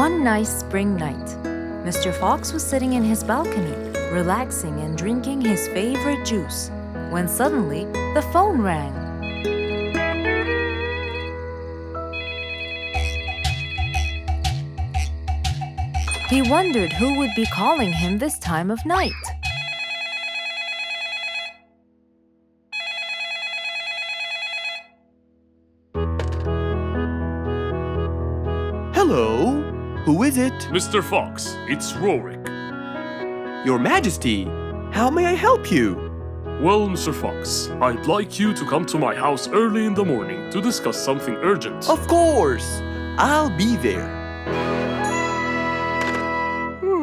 One nice spring night, Mr. Fox was sitting in his balcony, relaxing and drinking his favorite juice, when suddenly the phone rang. He wondered who would be calling him this time of night. Hello, who is it? Mr. Fox, it's Rorik. Your Majesty, how may I help you? Well, Mr. Fox, I'd like you to come to my house early in the morning to discuss something urgent. Of course, I'll be there.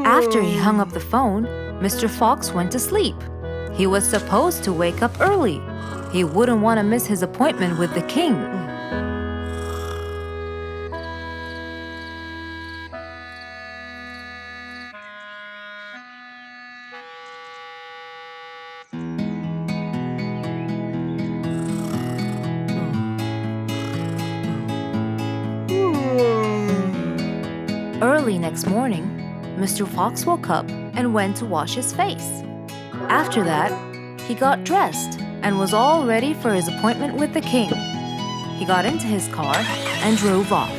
After he hung up the phone, Mr. Fox went to sleep. He was supposed to wake up early. He wouldn't want to miss his appointment with the king. Early next morning, Mr. Fox woke up and went to wash his face. After that, he got dressed and was all ready for his appointment with the king. He got into his car and drove off.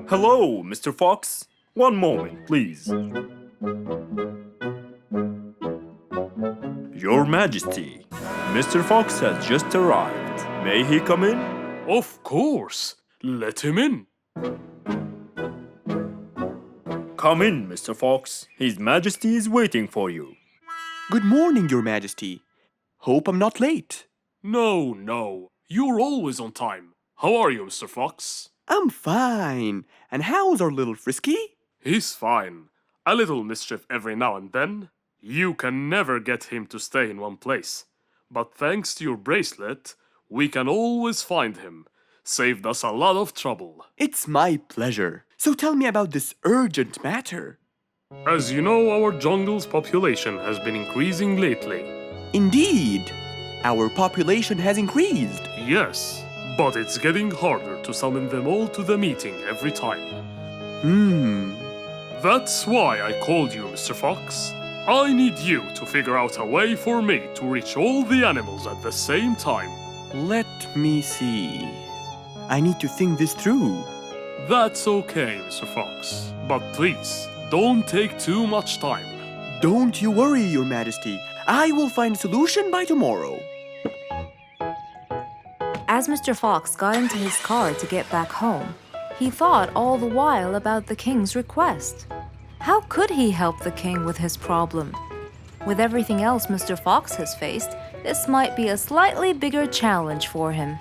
Hello, Mr. Fox. One moment, please. Your Majesty, Mr. Fox has just arrived. May he come in? Of course. Let him in. Come in, Mr. Fox. His Majesty is waiting for you. Good morning, Your Majesty. Hope I'm not late. No. You're always on time. How are you, Mr. Fox? I'm fine. And how's our little Frisky? He's fine. A little mischief every now and then. You can never get him to stay in one place. But thanks to your bracelet, we can always find him. Saved us a lot of trouble. It's my pleasure. So tell me about this urgent matter. As you know, our jungle's population has been increasing lately. Indeed, our population has increased. Yes, but it's getting harder to summon them all to the meeting every time. That's why I called you, Mr. Fox. I need you to figure out a way for me to reach all the animals at the same time. Let me see. I need to think this through. That's okay, Mr. Fox. But please, don't take too much time. Don't you worry, Your Majesty. I will find a solution by tomorrow. As Mr. Fox got into his car to get back home, he thought all the while about the king's request. How could he help the king with his problem? With everything else Mr. Fox has faced, this might be a slightly bigger challenge for him.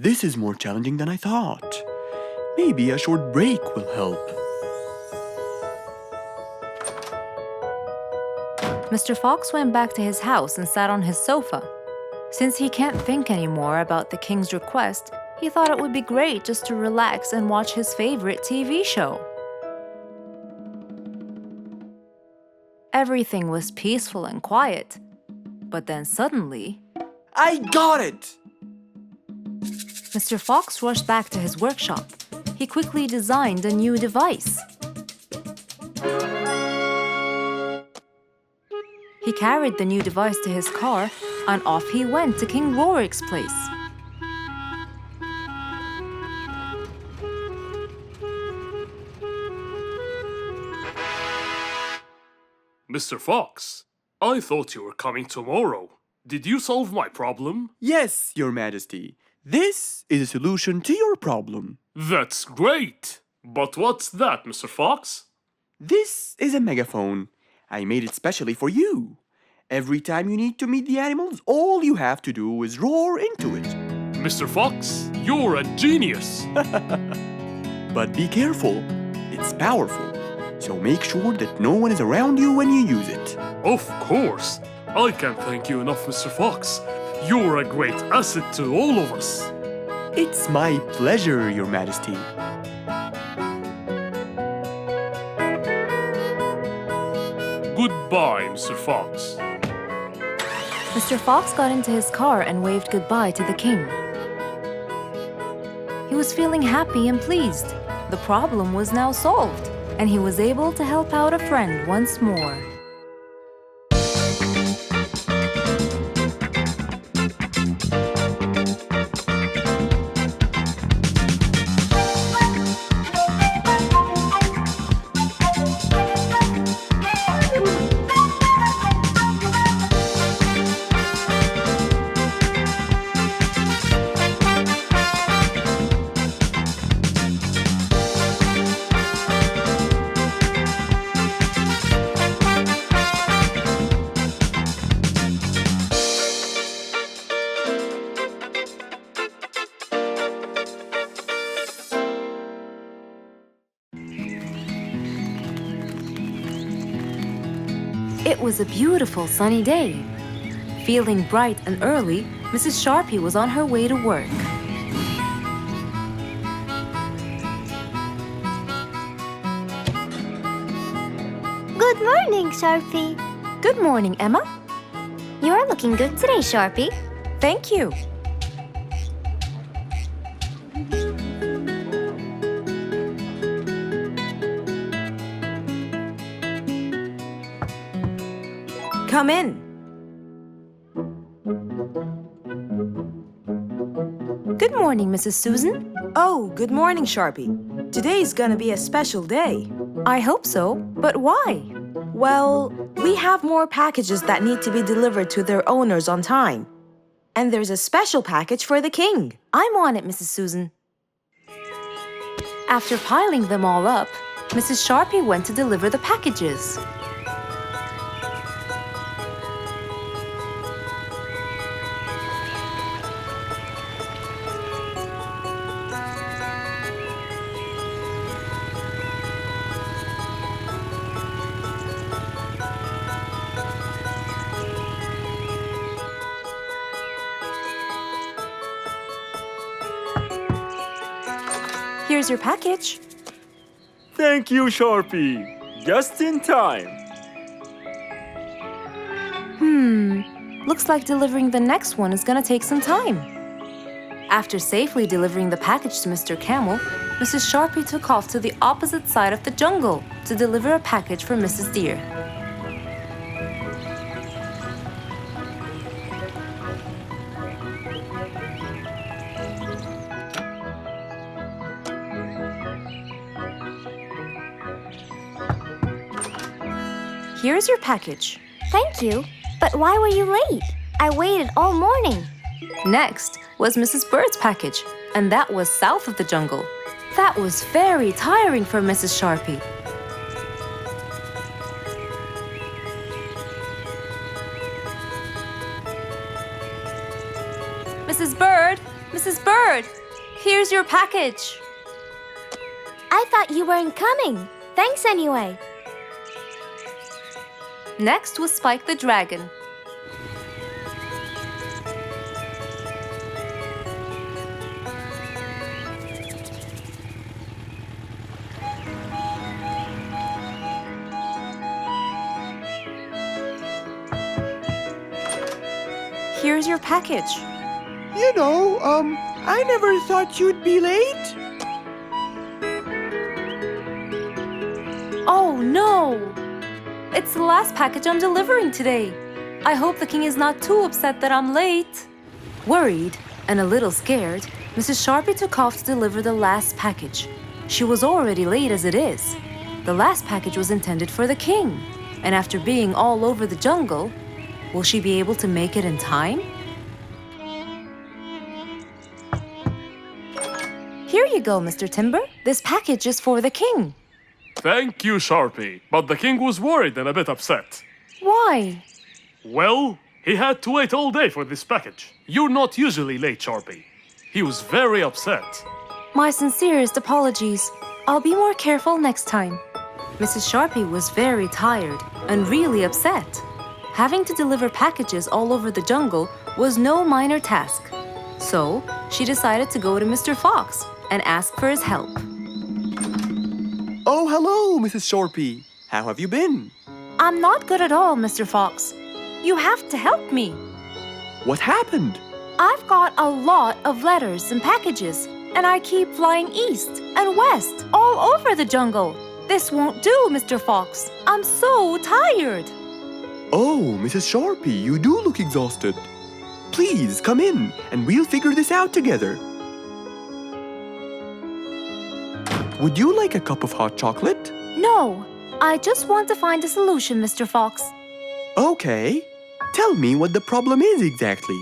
This is more challenging than I thought. Maybe a short break will help. Mr. Fox went back to his house and sat on his sofa. Since he can't think anymore about the king's request, he thought it would be great just to relax and watch his favorite TV show. Everything was peaceful and quiet. But then suddenly, I got it! Mr. Fox rushed back to his workshop. He quickly designed a new device. He carried the new device to his car, and off he went to King Rorik's place. Mr. Fox, I thought you were coming tomorrow. Did you solve my problem? Yes, Your Majesty. This is a solution to your problem. That's great! But what's that, Mr. Fox? This is a megaphone. I made it specially for you. Every time you need to meet the animals, all you have to do is roar into it. Mr. Fox, you're a genius! But be careful, it's powerful. So make sure that no one is around you when you use it. Of course! I can't thank you enough, Mr. Fox. You're a great asset to all of us. It's my pleasure, Your Majesty. Goodbye, Mr. Fox. Mr. Fox got into his car and waved goodbye to the king. He was feeling happy and pleased. The problem was now solved, and he was able to help out a friend once more. It was a beautiful sunny day. Feeling bright and early, Mrs. Sharpie was on her way to work. Good morning, Sharpie. Good morning, Emma. You're looking good today, Sharpie. Thank you. Come in. Good morning, Mrs. Susan. Oh, good morning, Sharpie. Today's gonna be a special day. I hope so, but why? Well, we have more packages that need to be delivered to their owners on time. And there's a special package for the king. I'm on it, Mrs. Susan. After piling them all up, Mrs. Sharpie went to deliver the packages. Here's your package. Thank you, Sharpie. Just in time. Looks like delivering the next one is gonna take some time. After safely delivering the package to Mr. Camel, Mrs. Sharpie took off to the opposite side of the jungle to deliver a package for Mrs. Deer. Here's your package. Thank you. But why were you late? I waited all morning. Next was Mrs. Bird's package, and that was south of the jungle. That was very tiring for Mrs. Sharpie. Mrs. Bird! Mrs. Bird! Here's your package. I thought you weren't coming. Thanks anyway. Next was Spike the Dragon. Here's your package. I never thought you'd be late. Oh no! It's the last package I'm delivering today. I hope the king is not too upset that I'm late. Worried and a little scared, Mrs. Sharpie took off to deliver the last package. She was already late as it is. The last package was intended for the king. And after being all over the jungle, will she be able to make it in time? Here you go, Mr. Timber. This package is for the king. Thank you, Sharpie. But the king was worried and a bit upset. Why? Well, he had to wait all day for this package. You're not usually late, Sharpie. He was very upset. My sincerest apologies. I'll be more careful next time. Mrs. Sharpie was very tired and really upset. Having to deliver packages all over the jungle was no minor task. So, she decided to go to Mr. Fox and ask for his help. Oh, hello, Mrs. Sharpie. How have you been? I'm not good at all, Mr. Fox. You have to help me. What happened? I've got a lot of letters and packages, and I keep flying east and west all over the jungle. This won't do, Mr. Fox. I'm so tired. Oh, Mrs. Sharpie, you do look exhausted. Please come in and we'll figure this out together. Would you like a cup of hot chocolate? No, I just want to find a solution, Mr. Fox. Okay. Tell me what the problem is exactly.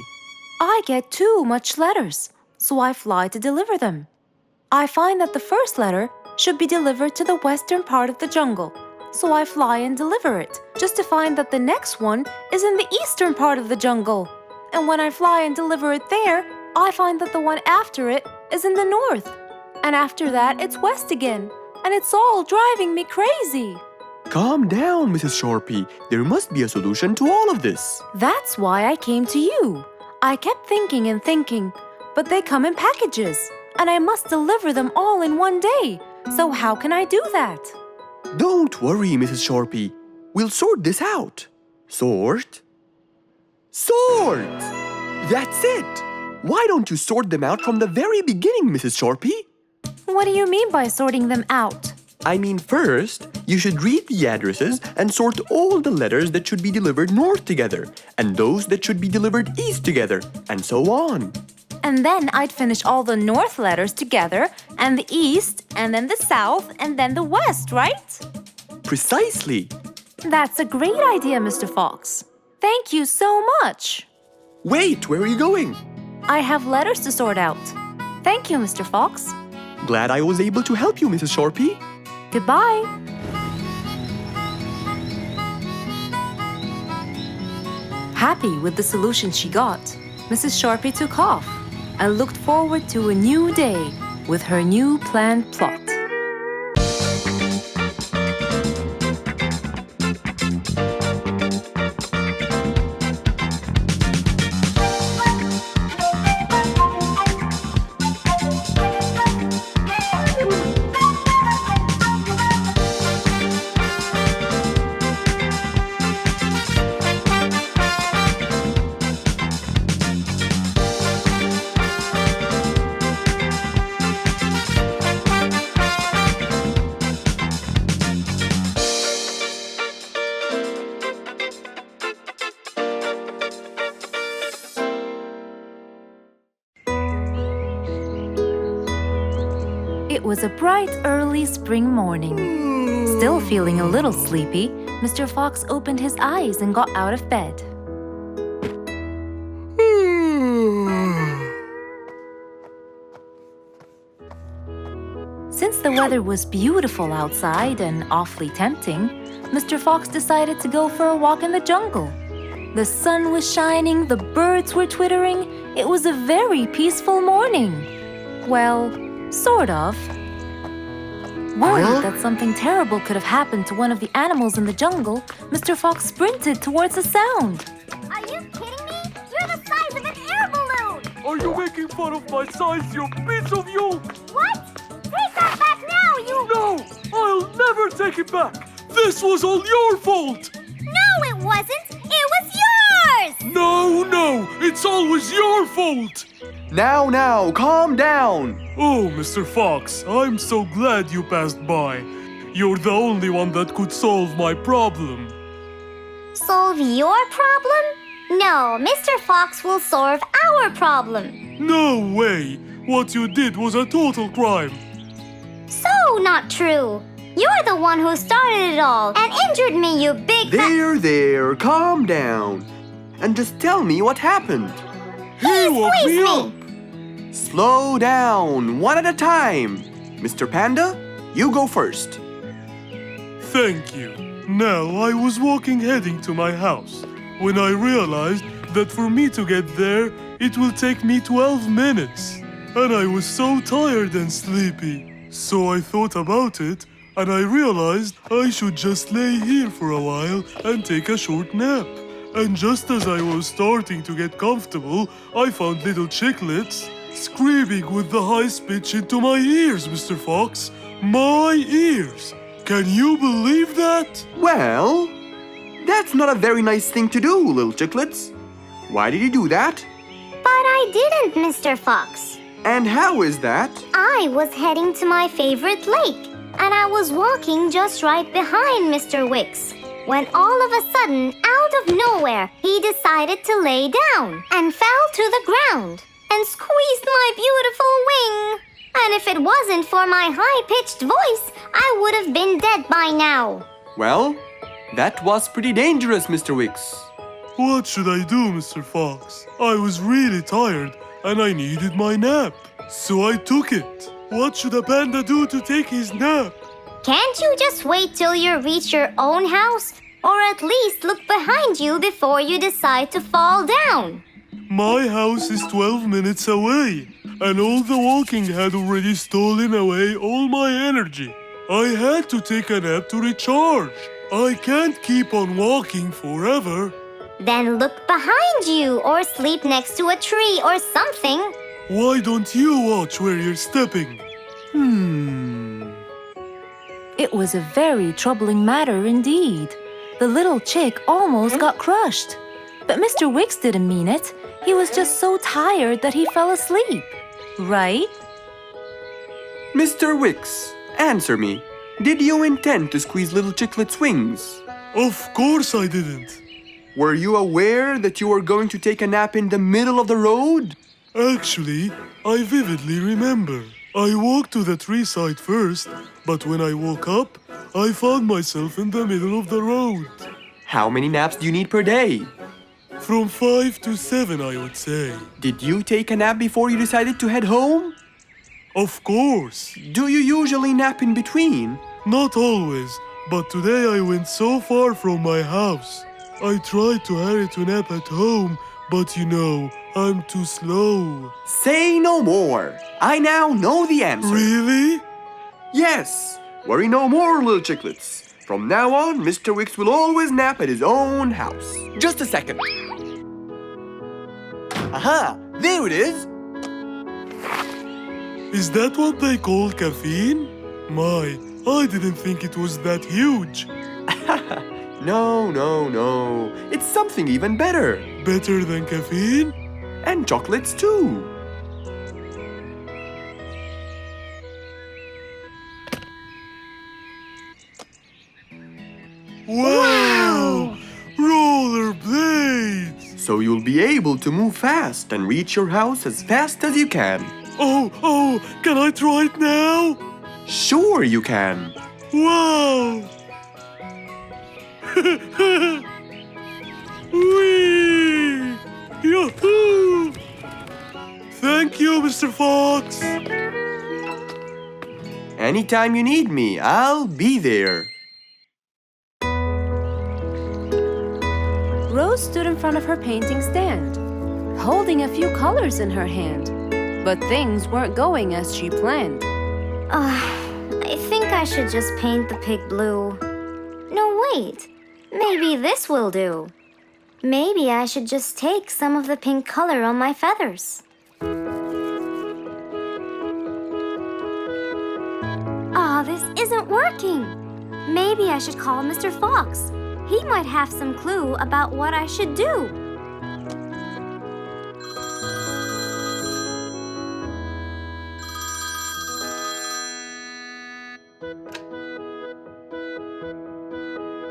I get too much letters, so I fly to deliver them. I find that the first letter should be delivered to the western part of the jungle, so I fly and deliver it, just to find that the next one is in the eastern part of the jungle. And when I fly and deliver it there, I find that the one after it is in the north. And after that, it's west again, and it's all driving me crazy. Calm down, Mrs. Sharpie. There must be a solution to all of this. That's why I came to you. I kept thinking and thinking, but they come in packages, and I must deliver them all in one day. So how can I do that? Don't worry, Mrs. Sharpie. We'll sort this out. Sort? Sort! That's it! Why don't you sort them out from the very beginning, Mrs. Sharpie? What do you mean by sorting them out? I mean, first, you should read the addresses and sort all the letters that should be delivered north together, and those that should be delivered east together, and so on. And then I'd finish all the north letters together, and the east, and then the south, and then the west, right? Precisely. That's a great idea, Mr. Fox. Thank you so much. Wait, where are you going? I have letters to sort out. Thank you, Mr. Fox. Glad I was able to help you, Mrs. Sharpie. Goodbye. Happy with the solution she got, Mrs. Sharpie took off and looked forward to a new day with her new planned plot. It was a bright, early spring morning. Still feeling a little sleepy, Mr. Fox opened his eyes and got out of bed. Since the weather was beautiful outside and awfully tempting, Mr. Fox decided to go for a walk in the jungle. The sun was shining, the birds were twittering. It was a very peaceful morning. Well, sort of. Worried that something terrible could have happened to one of the animals in the jungle, Mr. Fox sprinted towards the sound. Are you kidding me? You're the size of an air balloon! Are you making fun of my size, you piece of you? What? Take that back now, you... No! I'll never take it back! This was all your fault! No, it wasn't! It was yours! No! It's always your fault! Now, calm down. Oh, Mr. Fox, I'm so glad you passed by. You're the only one that could solve my problem. Solve your problem? No, Mr. Fox will solve our problem. No way! What you did was a total crime. So not true. You're the one who started it all and injured me, you big There, calm down. And just tell me what happened. He woke squeezed me me! Slow down, one at a time. Mr. Panda, you go first. Thank you. Now, I was walking heading to my house when I realized that for me to get there, it will take me 12 minutes. And I was so tired and sleepy. So I thought about it, and I realized I should just lay here for a while and take a short nap. And just as I was starting to get comfortable, I found little chicklets screaming with the highest pitch into my ears, Mr. Fox. My ears! Can you believe that? Well, that's not a very nice thing to do, little chicklets. Why did you do that? But I didn't, Mr. Fox. And how is that? I was heading to my favorite lake, and I was walking just right behind Mr. Wicks, when all of a sudden, out of nowhere, he decided to lay down and fell to the ground and squeezed my beautiful wing. And if it wasn't for my high-pitched voice, I would have been dead by now. Well, that was pretty dangerous, Mr. Wicks. What should I do, Mr. Fox? I was really tired and I needed my nap. So I took it. What should a panda do to take his nap? Can't you just wait till you reach your own house? Or at least look behind you before you decide to fall down? My house is 12 minutes away, and all the walking had already stolen away all my energy. I had to take a nap to recharge. I can't keep on walking forever. Then look behind you or sleep next to a tree or something. Why don't you watch where you're stepping? It was a very troubling matter indeed. The little chick almost got crushed. But Mr. Wicks didn't mean it. He was just so tired that he fell asleep. Right? Mr. Wicks, answer me. Did you intend to squeeze little chicklet's wings? Of course I didn't. Were you aware that you were going to take a nap in the middle of the road? Actually, I vividly remember. I walked to the tree side first, but when I woke up, I found myself in the middle of the road. How many naps do you need per day? From 5 to 7, I would say. Did you take a nap before you decided to head home? Of course. Do you usually nap in between? Not always, but today I went so far from my house. I tried to hurry to nap at home, but you know, I'm too slow. Say no more. I now know the answer. Really? Yes. Worry no more, little chicklets. From now on, Mr. Wicks will always nap at his own house. Just a second. Aha! There it is! Is that what they call caffeine? My, I didn't think it was that huge. No. It's something even better. Better than caffeine? And chocolates too. Wow! Rollerblades! So you'll be able to move fast and reach your house as fast as you can. Oh, can I try it now? Sure you can. Wow! Whee! Yahoo! Thank you, Mr. Fox. Anytime you need me, I'll be there. Rose stood in front of her painting stand, holding a few colors in her hand. But things weren't going as she planned. I think I should just paint the pig blue. No, wait. Maybe this will do. Maybe I should just take some of the pink color on my feathers. This isn't working. Maybe I should call Mr. Fox. He might have some clue about what I should do.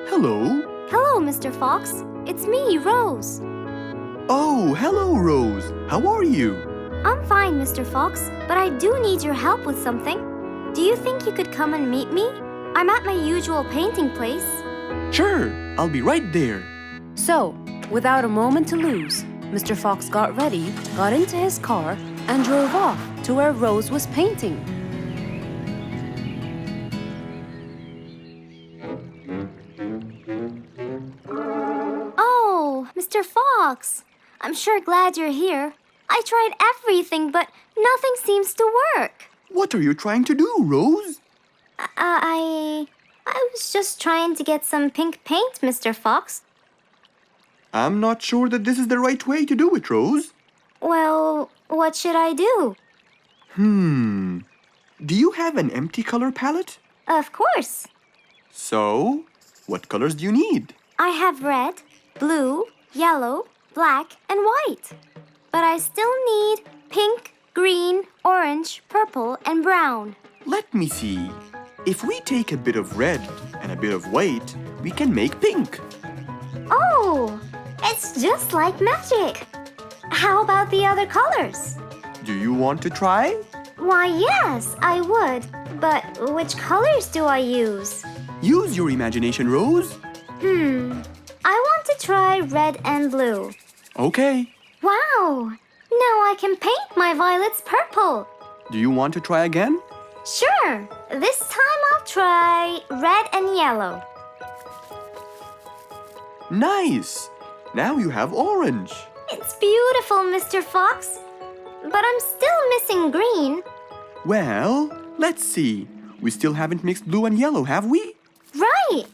Hello? Hello, Mr. Fox. It's me, Rose. Oh, hello, Rose. How are you? I'm fine, Mr. Fox, but I do need your help with something. Do you think you could come and meet me? I'm at my usual painting place. Sure, I'll be right there. So, without a moment to lose, Mr. Fox got ready, got into his car, and drove off to where Rose was painting. Oh, Mr. Fox. I'm sure glad you're here. I tried everything, but nothing seems to work. What are you trying to do, Rose? I was just trying to get some pink paint, Mr. Fox. I'm not sure that this is the right way to do it, Rose. Well, what should I do? Do you have an empty color palette? Of course. So, what colors do you need? I have red, blue, yellow, black, and white. But I still need pink, green, orange, purple, and brown. Let me see. If we take a bit of red and a bit of white, we can make pink. Oh, it's just like magic. How about the other colors? Do you want to try? Why, yes, I would. But which colors do I use? Use your imagination, Rose. I want to try red and blue. Okay. Wow! Now I can paint my violets purple. Do you want to try again? Sure. This time I'll try red and yellow. Nice. Now you have orange. It's beautiful, Mr. Fox. But I'm still missing green. Well, let's see. We still haven't mixed blue and yellow, have we? Right!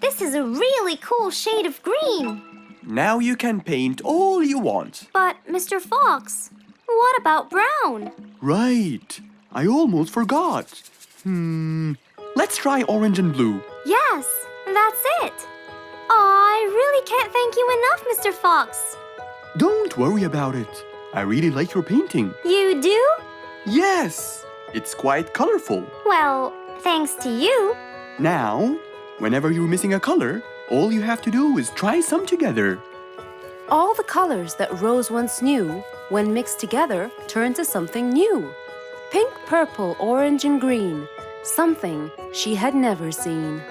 This is a really cool shade of green. Now you can paint all you want. But, Mr. Fox, what about brown? Right. I almost forgot. Let's try orange and blue. Yes, that's it. I really can't thank you enough, Mr. Fox. Don't worry about it. I really like your painting. You do? Yes, it's quite colorful. Well, thanks to you. Now, whenever you're missing a color, all you have to do is try some together. All the colors that Rose once knew, when mixed together, turned to something new. Pink, purple, orange, and green. Something she had never seen.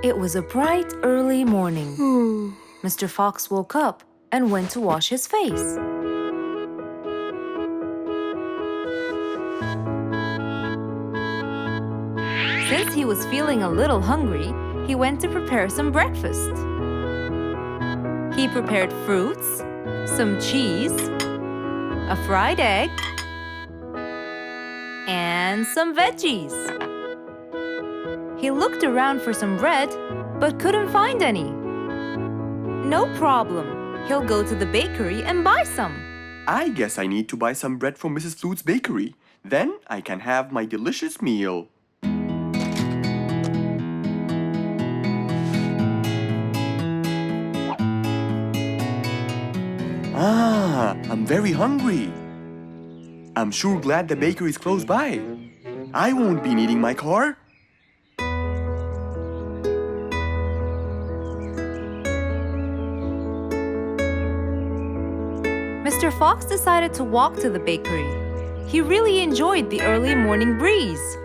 It was a bright, early morning. Mr. Fox woke up and went to wash his face. Since he was feeling a little hungry, he went to prepare some breakfast. He prepared fruits, some cheese, a fried egg, and some veggies. He looked around for some bread, but couldn't find any. No problem. He'll go to the bakery and buy some. I guess I need to buy some bread from Mrs. Lute's bakery. Then I can have my delicious meal. I'm very hungry. I'm sure glad the bakery is close by. I won't be needing my car. Mr. Fox decided to walk to the bakery. He really enjoyed the early morning breeze.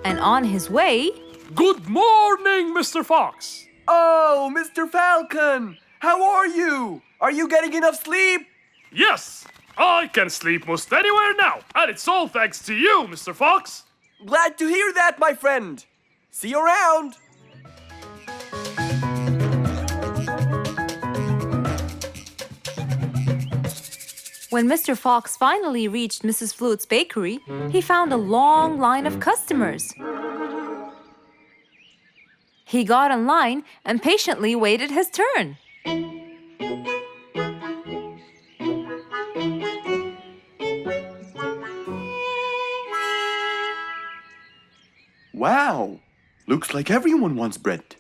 And on his way... Good morning, Mr. Fox! Oh, Mr. Falcon! How are you? Are you getting enough sleep? Yes, I can sleep most anywhere now, and it's all thanks to you, Mr. Fox. Glad to hear that, my friend. See you around. When Mr. Fox finally reached Mrs. Flute's bakery, he found a long line of customers. He got in line and patiently waited his turn. Wow! Looks like everyone wants bread.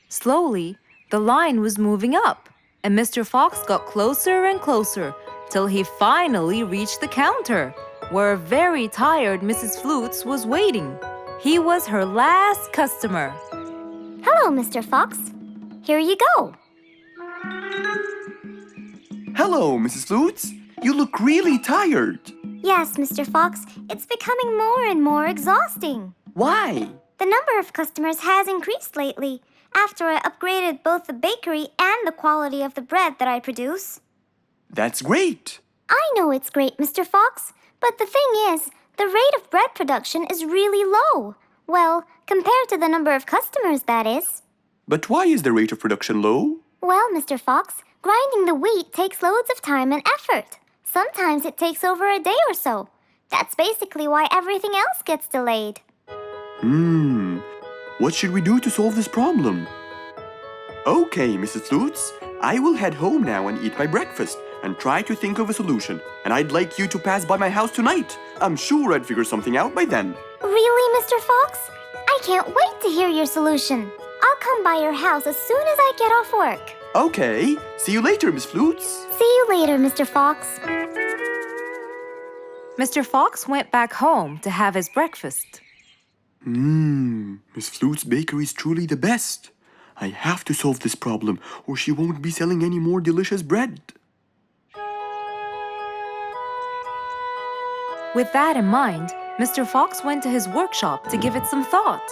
Slowly, the line was moving up, and Mr. Fox got closer and closer till he finally reached the counter, where a very tired Mrs. Flutes was waiting. He was her last customer. Hello, Mr. Fox. Here you go. Hello, Mrs. Flutes. You look really tired. Yes, Mr. Fox, it's becoming more and more exhausting. Why? The number of customers has increased lately after I upgraded both the bakery and the quality of the bread that I produce. That's great. I know it's great, Mr. Fox, but the thing is, the rate of bread production is really low. Well, compared to the number of customers, that is. But why is the rate of production low? Well, Mr. Fox, grinding the wheat takes loads of time and effort. Sometimes it takes over a day or so. That's basically why everything else gets delayed. What should we do to solve this problem? Okay, Mrs. Flutes, I will head home now and eat my breakfast and try to think of a solution. And I'd like you to pass by my house tonight. I'm sure I'd figure something out by then. Really, Mr. Fox? I can't wait to hear your solution. I'll come by your house as soon as I get off work. Okay, see you later, Miss Flutes. See you later, Mr. Fox. Mr. Fox went back home to have his breakfast. Miss Flute's bakery is truly the best. I have to solve this problem or she won't be selling any more delicious bread. With that in mind, Mr. Fox went to his workshop to give it some thought.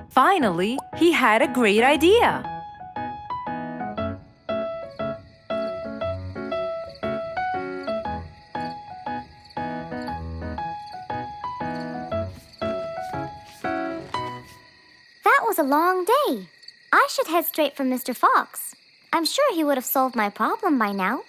Finally, he had a great idea. That was a long day. I should head straight for Mr. Fox. I'm sure he would have solved my problem by now.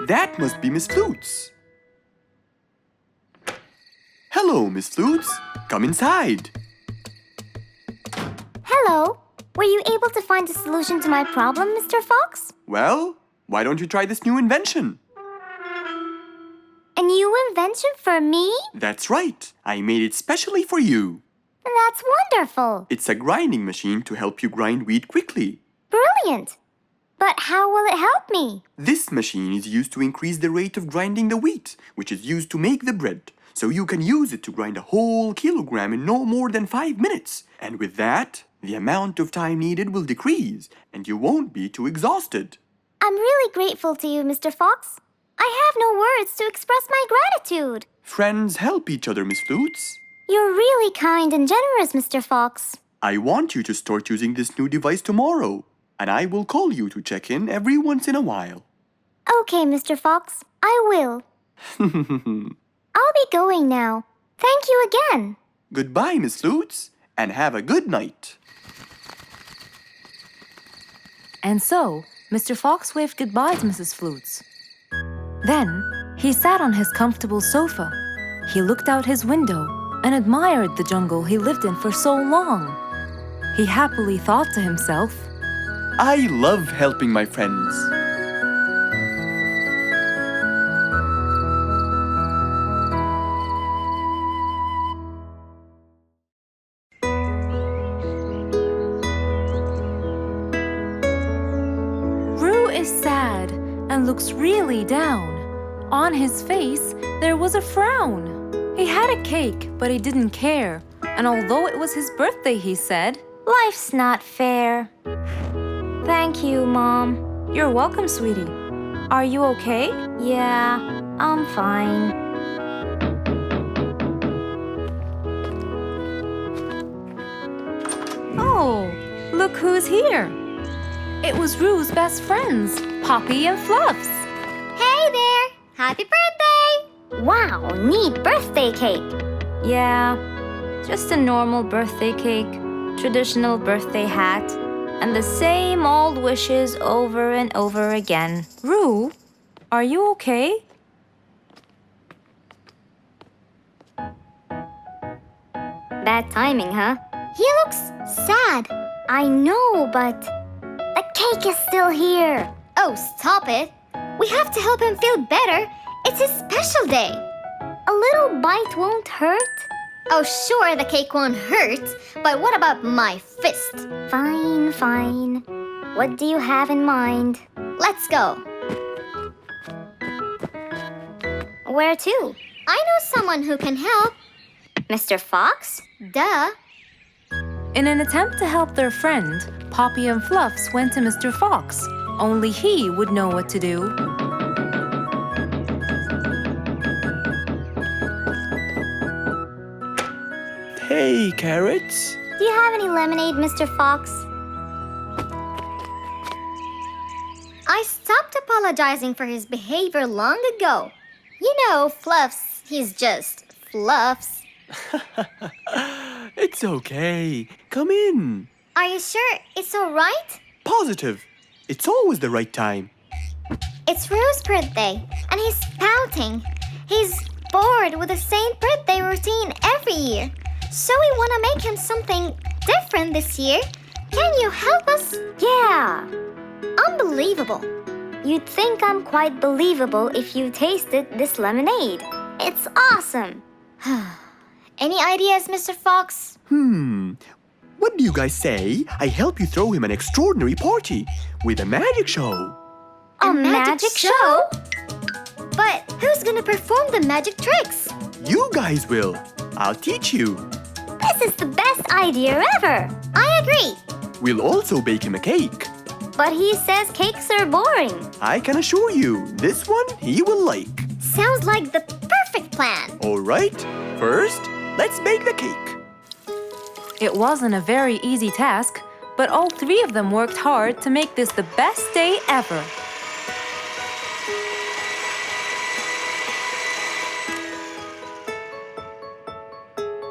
That must be Miss Flutes. Hello, Miss Flutes. Come inside. Hello. Were you able to find a solution to my problem, Mr. Fox? Well, why don't you try this new invention? A new invention for me? That's right. I made it specially for you. That's wonderful. It's a grinding machine to help you grind wheat quickly. Brilliant. But how will it help me? This machine is used to increase the rate of grinding the wheat, which is used to make the bread. So you can use it to grind a whole kilogram in no more than 5 minutes. And with that, the amount of time needed will decrease, and you won't be too exhausted. I'm really grateful to you, Mr. Fox. I have no words to express my gratitude. Friends help each other, Miss Flutes. You're really kind and generous, Mr. Fox. I want you to start using this new device tomorrow, and I will call you to check in every once in a while. Okay, Mr. Fox, I will. I'll be going now. Thank you again. Goodbye, Miss Flutes, and have a good night. And so, Mr. Fox waved goodbye to Mrs. Flutes. Then, he sat on his comfortable sofa. He looked out his window and admired the jungle he lived in for so long. He happily thought to himself, I love helping my friends. Roo is sad and looks really down. On his face, there was a frown. He had a cake, but he didn't care. And although it was his birthday, he said, "Life's not fair." Thank you, Mom. You're welcome, sweetie. Are you okay? Yeah, I'm fine. Oh, look who's here. It was Rue's best friends, Poppy and Fluffs. Hey there! Happy birthday! Wow, neat birthday cake. Yeah, just a normal birthday cake, traditional birthday hat, and the same old wishes over and over again. Rue, are you okay? Bad timing, huh? He looks sad. I know, but the cake is still here. Oh, stop it. We have to help him feel better. It's his special day. A little bite won't hurt. Oh, sure, the cake won't hurt. But what about my fist? Fine, fine. What do you have in mind? Let's go. Where to? I know someone who can help. Mr. Fox? Duh. In an attempt to help their friend, Poppy and Fluffs went to Mr. Fox. Only he would know what to do. Hey, Carrots. Do you have any lemonade, Mr. Fox? I stopped apologizing for his behavior long ago. You know, Fluffs, he's just Fluffs. It's okay. Come in. Are you sure it's all right? Positive. It's always the right time. It's Rue's birthday, and he's pouting. He's bored with the same birthday routine every year. So we want to make him something different this year. Can you help us? Yeah. Unbelievable. You'd think I'm quite believable if you tasted this lemonade. It's awesome. Any ideas, Mr. Fox? What do you guys say? I help you throw him an extraordinary party with a magic show. A magic show? But who's gonna perform the magic tricks? You guys will. I'll teach you. This is the best idea ever. I agree. We'll also bake him a cake. But he says cakes are boring. I can assure you, this one he will like. Sounds like the perfect plan. All right, first, let's bake the cake. It wasn't a very easy task, but all three of them worked hard to make this the best day ever.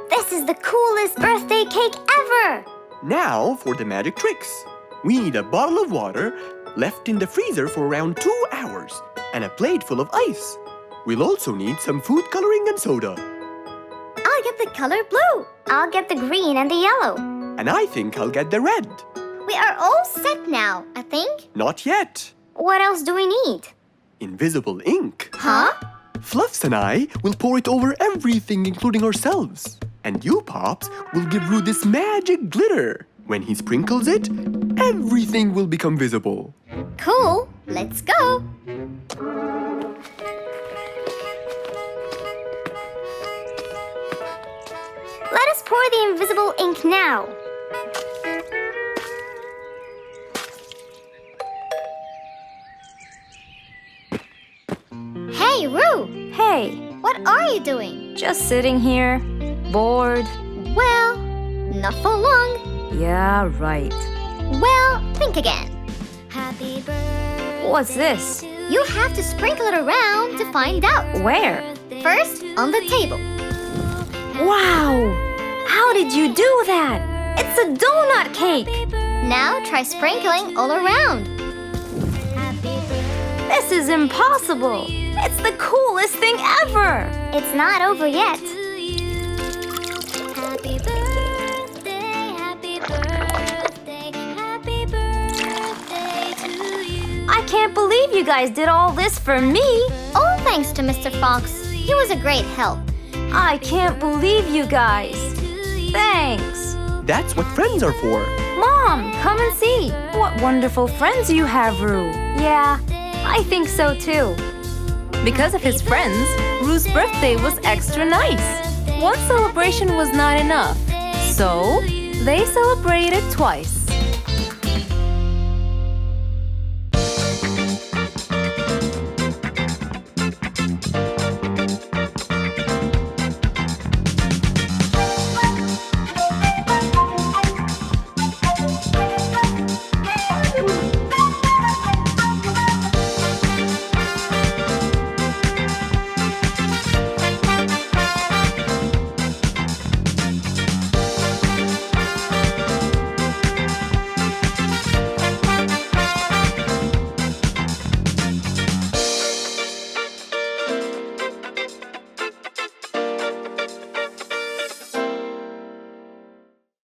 This is the coolest birthday cake ever. Now for the magic tricks. We need a bottle of water left in the freezer for around 2 hours and a plate full of ice. We'll also need some food coloring and soda. I'll get the color blue. I'll get the green and the yellow. And I think I'll get the red. We are all set now, I think. Not yet. What else do we need? Invisible ink. Huh? Fluffs and I will pour it over everything, including ourselves. And you, Pops, will give Rue this magic glitter. When he sprinkles it, everything will become visible. Cool. Let's go. Let us pour the invisible ink now. Hey, Rue! Hey, What are you doing? just sitting here, bored. Well, not for long. Yeah, right. Well, think again. Happy birthday. What's this? You have to sprinkle it around to find out. Where? First, on the table. Wow! How did you do that? It's a donut cake! Now try sprinkling all around. This is impossible! It's the coolest thing ever! It's not over yet. I can't believe you guys did all this for me! All thanks to Mr. Fox. He was a great help. I can't believe you guys! Thanks! That's what friends are for. Mom, come and see! What wonderful friends you have, Rue! Yeah, I think so too. Because of his friends, Rue's birthday was extra nice. One celebration was not enough, so they celebrated twice.